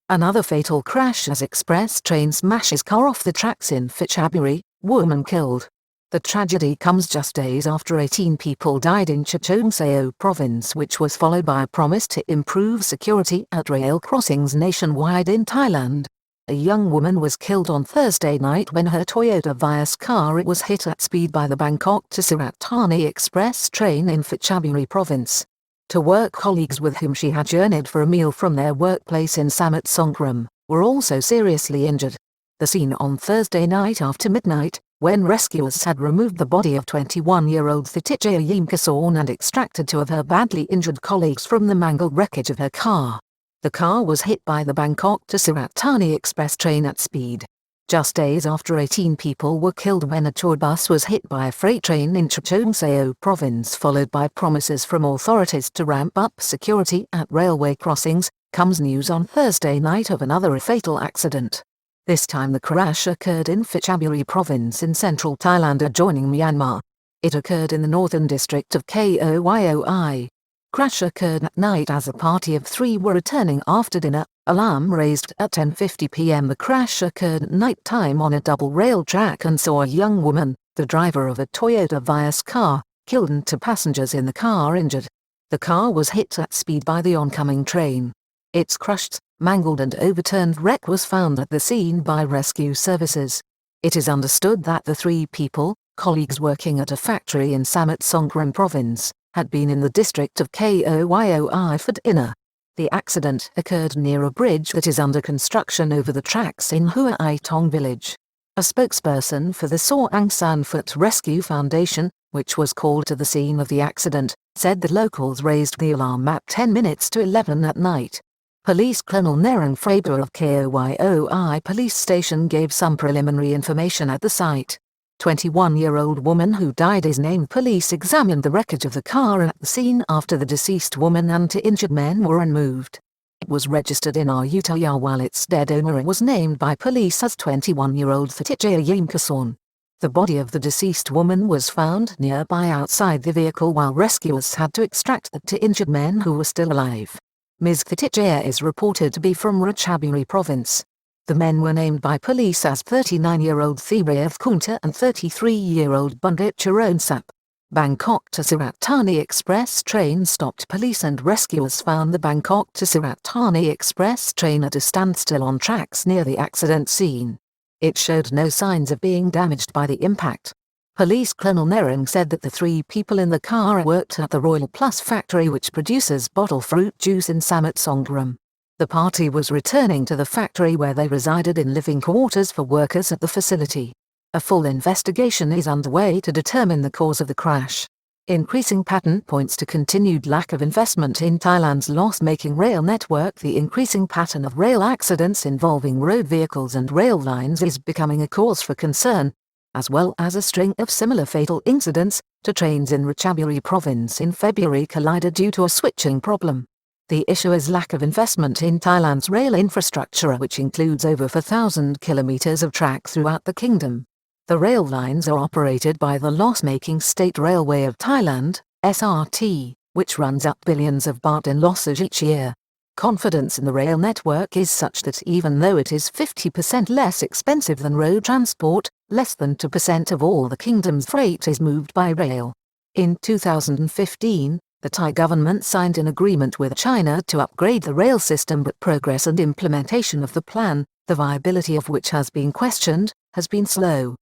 Another fatal crash as express train smashes car off the tracks in Phetchaburi, woman killed. The tragedy comes just days after 18 people died in Chachoengsao province, which was followed by a promise to improve security at rail crossings nationwide in Thailand. A young woman was killed on Thursday night when her Toyota Vios car was hit at speed by the Bangkok to Surat Thani express train in Phetchaburi province. To work colleagues with whom she had journeyed for a meal from their workplace in Samut Songkhram were also seriously injured. The scene on Thursday night after midnight, when rescuers had removed the body of 21-year-old Chachoengsao and extracted two of her badly injured colleagues from the mangled wreckage of her car. The car was hit by the Bangkok to Surat Thani express train at speed. Just days after 18 people were killed when a tour bus was hit by a freight train in Chachoengsao province, followed by promises from authorities to ramp up security at railway crossings, comes news on Thursday night of another fatal accident. This time the crash occurred in Phetchaburi province in central Thailand adjoining Myanmar. It occurred in the northern district of Chachoengsao. Crash occurred at night as a party of 3 were returning after dinner, alarm raised at 10:50 p.m. The crash occurred at night time on a double rail track and saw a young woman, the driver of a Toyota Vios car, killed and 2 passengers in the car injured. The car was hit at speed by the oncoming train. Its crushed, mangled and overturned wreck was found at the scene by rescue services. It is understood that the 3 people, colleagues working at a factory in Samut Songkhram province, had been in the district of Chachoengsao for dinner. The accident occurred near a bridge that is under construction over the tracks in Hua Ai Tong village. A spokesperson for the Chachoengsao Foot Rescue Foundation, which was called to the scene of the accident, said the locals raised the alarm at 10 minutes to 11 at night. Police Colonel Nerang Fraber of Chachoengsao Police Station gave some preliminary information at the site. 21-year-old woman who died is named. Police examined the wreckage of the car at the scene after the deceased woman and 2 injured men were removed. It was registered in Ayutthaya while its dead owner was named by police as 21-year-old Chachoengsao. The body of the deceased woman was found nearby outside the vehicle while rescuers had to extract the 2 injured men who were still alive. Ms. Chachoengsao is reported to be from Phetchaburi province. The men were named by police as 39-year-old Thirath Kunta and 33-year-old Bundit Charoensap. Bangkok to Surat Thani express train stopped. Police and rescuers found the Bangkok to Surat Thani express train at a standstill on tracks near the accident scene. It showed no signs of being damaged by the impact. Police Colonel Nerang said that the 3 people in the car worked at the Royal Plus factory which produces bottled fruit juice in Samut Songkhram. The party was returning to the factory where they resided in living quarters for workers at the facility. A full investigation is underway to determine the cause of the crash. Increasing pattern points to continued lack of investment in Thailand's loss-making rail network. The increasing pattern of rail accidents involving road vehicles and rail lines is becoming a cause for concern, as well as a string of similar fatal incidents. 2 trains in Phetchaburi province in February collided due to a switching problem. The issue is lack of investment in Thailand's rail infrastructure, which includes over 4,000 kilometers of track throughout the kingdom. The rail lines are operated by the loss-making State Railway of Thailand, SRT, which runs up billions of baht in losses each year. Confidence in the rail network is such that even though it is 50% less expensive than road transport, less than 2% of all the kingdom's freight is moved by rail. In 2015, the Thai government signed an agreement with China to upgrade the rail system, but progress and implementation of the plan, the viability of which has been questioned, has been slow.